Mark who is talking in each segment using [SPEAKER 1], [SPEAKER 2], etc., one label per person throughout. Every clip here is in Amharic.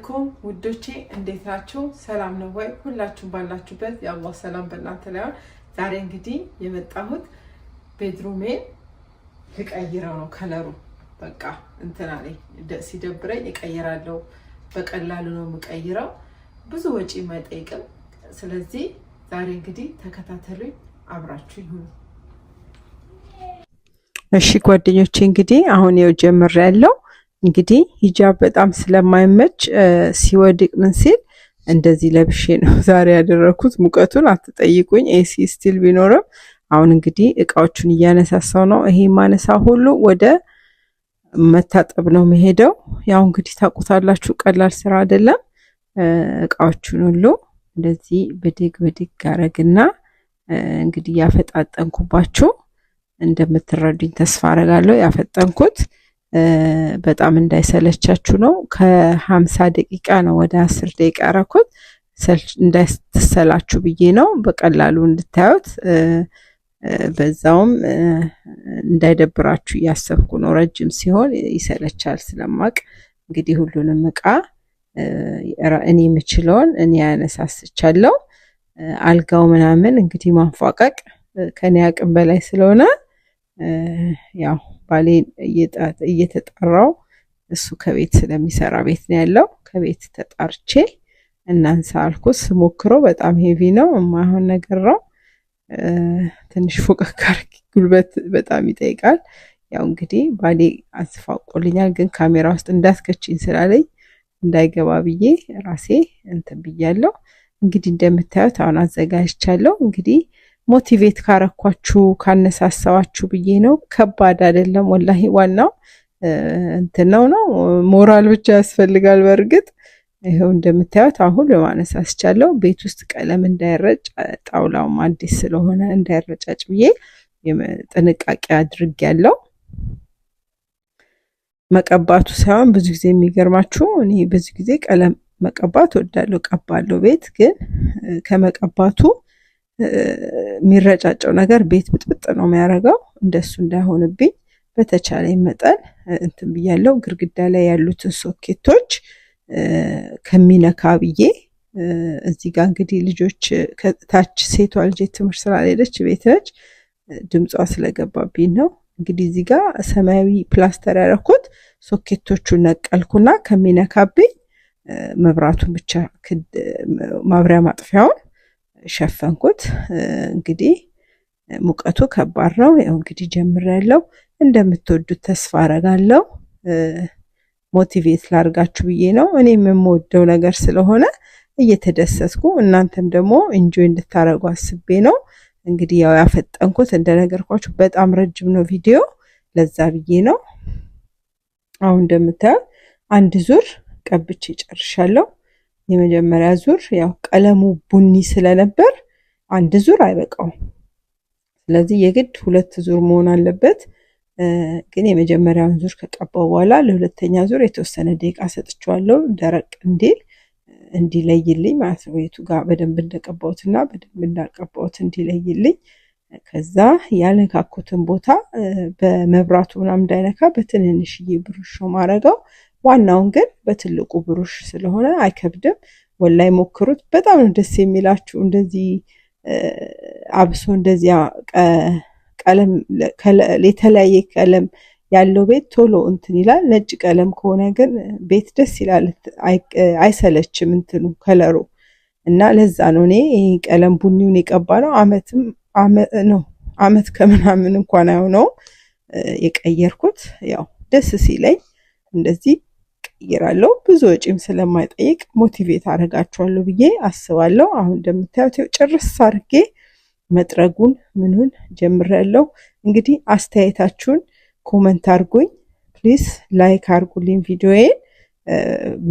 [SPEAKER 1] አለይኩም ውዶቼ እንዴት ናችሁ? ሰላም ነው ወይ? ሁላችሁም ባላችሁበት የአላህ ሰላም በእናንተ ላይ ይሁን። ዛሬ እንግዲህ የመጣሁት ቤድሩሜን ልቀይረው ነው። ከለሩ በቃ እንትና ላይ ሲደብረኝ እቀይራለሁ። በቀላሉ ነው የምቀይረው፣ ብዙ ወጪ የማይጠይቅም። ስለዚህ ዛሬ እንግዲህ ተከታተሉኝ፣ አብራችሁ ይሁኑ። እሺ ጓደኞቼ እንግዲህ አሁን ይኸው ጀምሬያለሁ። እንግዲህ ሂጃብ በጣም ስለማይመች ሲወድቅ ምን ሲል እንደዚህ ለብሼ ነው ዛሬ ያደረኩት። ሙቀቱን አትጠይቁኝ፣ ኤሲ ስቲል ቢኖርም አሁን እንግዲህ እቃዎቹን እያነሳሳው ነው። ይሄ ማነሳ ሁሉ ወደ መታጠብ ነው መሄደው። ያው እንግዲህ ታውቁታላችሁ፣ ቀላል ስራ አይደለም። እቃዎቹን ሁሉ እንደዚህ ብድግ ብድግ አረግና እንግዲህ ያፈጣጠንኩባችሁ እንደምትረዱኝ ተስፋ አረጋለሁ። ያፈጠንኩት በጣም እንዳይሰለቻችሁ ነው። ከ50 ደቂቃ ነው ወደ 10 ደቂቃ አረኩት። እንዳይሰላችሁ ብዬ ነው፣ በቀላሉ እንድታዩት፣ በዛውም እንዳይደብራችሁ እያሰብኩ ነው። ረጅም ሲሆን ይሰለቻል ስለማቅ እንግዲህ ሁሉንም እቃ እኔ የምችለውን እኔ ያነሳስቻለሁ። አልጋው ምናምን እንግዲህ ማንፏቀቅ ከኔ አቅም በላይ ስለሆነ ያው ባሌን እየተጠራው እሱ ከቤት ስለሚሰራ ቤት ነው ያለው። ከቤት ተጣርቼ እናንሳ አልኩት። ስሞክረው በጣም ሄቪ ነው፣ የማይሆን ነገር ነው። ትንሽ ፉክክር ጉልበት በጣም ይጠይቃል። ያው እንግዲህ ባሌ አስፋቆልኛል፣ ግን ካሜራ ውስጥ እንዳትከቺኝ ስላለኝ እንዳይገባ ብዬ ራሴ እንትን ብያለሁ። እንግዲህ እንደምታዩት አሁን አዘጋጅቻለሁ። እንግዲህ ሞቲቬት ካረኳችሁ ካነሳሳዋችሁ ብዬ ነው። ከባድ አይደለም ወላሂ። ዋናው እንትን ነው ሞራል ብቻ ያስፈልጋል። በእርግጥ ይሄው እንደምታዩት አሁን ለማነሳስቻለሁ። ቤት ውስጥ ቀለም እንዳይረጭ፣ ጣውላውም አዲስ ስለሆነ እንዳይረጫጭ ብዬ ጥንቃቄ አድርጌያለሁ። መቀባቱ ሳይሆን ብዙ ጊዜ የሚገርማችሁ እኔ ብዙ ጊዜ ቀለም መቀባት ወዳለሁ፣ ቀባለሁ። ቤት ግን ከመቀባቱ የሚረጫጨው ነገር ቤት ብጥብጥ ነው የሚያደርገው። እንደሱ እንዳይሆንብኝ በተቻለኝ መጠን እንትን ብያለሁ። ግድግዳ ላይ ያሉትን ሶኬቶች ከሚነካ ብዬ እዚህ ጋር እንግዲህ ልጆች ከታች ሴቷ ልጅ ትምህርት ስላልሄደች ቤት ነች፣ ድምጿ ስለገባብኝ ነው። እንግዲህ እዚህ ጋር ሰማያዊ ፕላስተር ያደረኩት ሶኬቶቹን ነቀልኩና ከሚነካብኝ መብራቱን ብቻ ማብሪያ ማጥፊያውን ሸፈንኩት። እንግዲህ ሙቀቱ ከባድ ነው። ያው እንግዲህ ጀምሬያለሁ። እንደምትወዱት ተስፋ አረጋለሁ። ሞቲቬት ላርጋችሁ ብዬ ነው። እኔም የምወደው ነገር ስለሆነ እየተደሰትኩ እናንተም ደግሞ ኢንጆይ እንድታረጉ አስቤ ነው። እንግዲህ ያው ያፈጠንኩት እንደነገርኳችሁ በጣም ረጅም ነው ቪዲዮ፣ ለዛ ብዬ ነው። አሁን እንደምታዩት አንድ ዙር ቀብቼ ጨርሻለሁ። የመጀመሪያ ዙር ያው ቀለሙ ቡኒ ስለነበር አንድ ዙር አይበቃውም። ስለዚህ የግድ 2 ዙር መሆን አለበት። ግን የመጀመሪያውን ዙር ከቀባው በኋላ ለሁለተኛ ዙር የተወሰነ ደቂቃ ሰጥቼዋለሁ፣ ደረቅ እንዲለይልኝ ማለት ነው። የቱ ጋር በደንብ እንደቀባሁትና በደንብ እንዳልቀባሁት እንዲለይልኝ። ከዛ ያለካኩትን ቦታ በመብራቱ ምናምን እንዳይነካ በትንንሽዬ ብሩሽ ነው ማረገው። ዋናውን ግን በትልቁ ብሩሽ ስለሆነ አይከብድም። ወላይ ሞክሩት፣ በጣም ነው ደስ የሚላችሁ። እንደዚህ አብሶ እንደዚያ ቀለም የተለያየ ቀለም ያለው ቤት ቶሎ እንትን ይላል። ነጭ ቀለም ከሆነ ግን ቤት ደስ ይላል፣ አይሰለችም እንትኑ ከለሩ። እና ለዛ ነው እኔ ይሄ ቀለም ቡኒውን የቀባ ነው። አመት ከምናምን እንኳን አይሆነው የቀየርኩት። ያው ደስ ሲለኝ እንደዚህ ቀይራለሁ። ብዙ ወጪም ስለማይጠይቅ ሞቲቬት አረጋችኋለሁ ብዬ አስባለሁ። አሁን እንደምታዩት ጭርስ አርጌ መጥረጉን ምኑን ጀምሬያለሁ። እንግዲህ አስተያየታችሁን ኮመንት አርጉኝ ፕሊስ፣ ላይክ አርጉልኝ ቪዲዮዬን።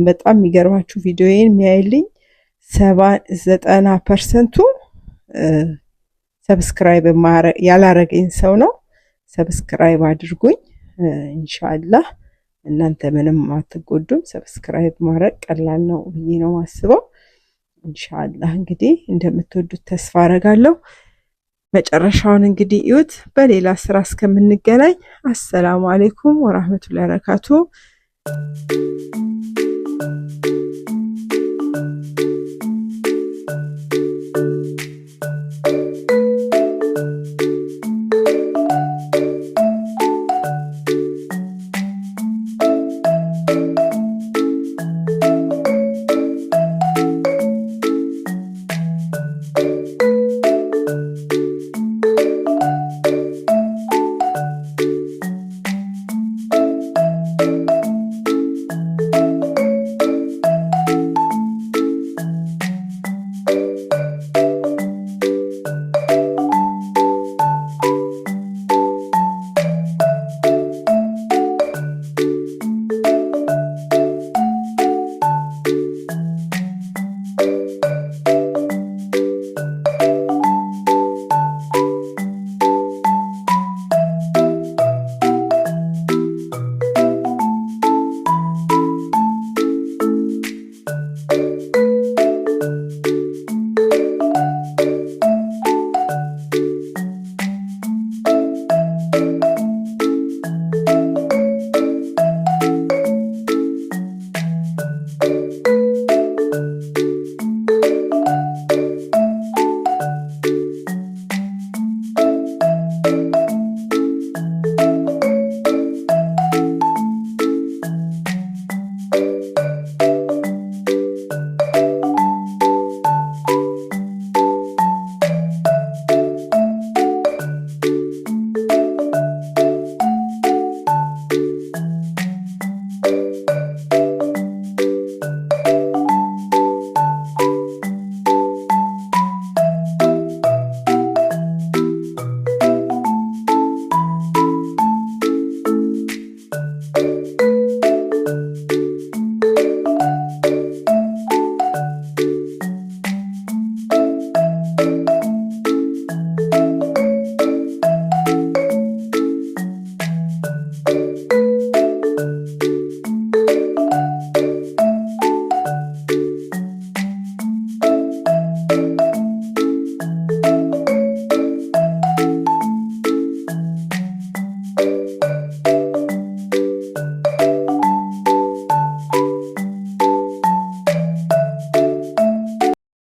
[SPEAKER 1] በጣም የሚገርማችሁ ቪዲዮዬን የሚያይልኝ 90% ሰብስክራይብ ያላረገኝ ሰው ነው። ሰብስክራይብ አድርጉኝ ኢንሻአላህ። እናንተ ምንም አትጎዱም። ሰብስክራይብ ማድረግ ቀላል ነው ብዬ ነው ማስበው። ኢንሻአላህ እንግዲህ እንደምትወዱት ተስፋ አረጋለሁ። መጨረሻውን እንግዲህ እዩት። በሌላ ስራ እስከምንገናኝ አሰላሙ አለይኩም ወራህመቱላሂ ወበረካቱ።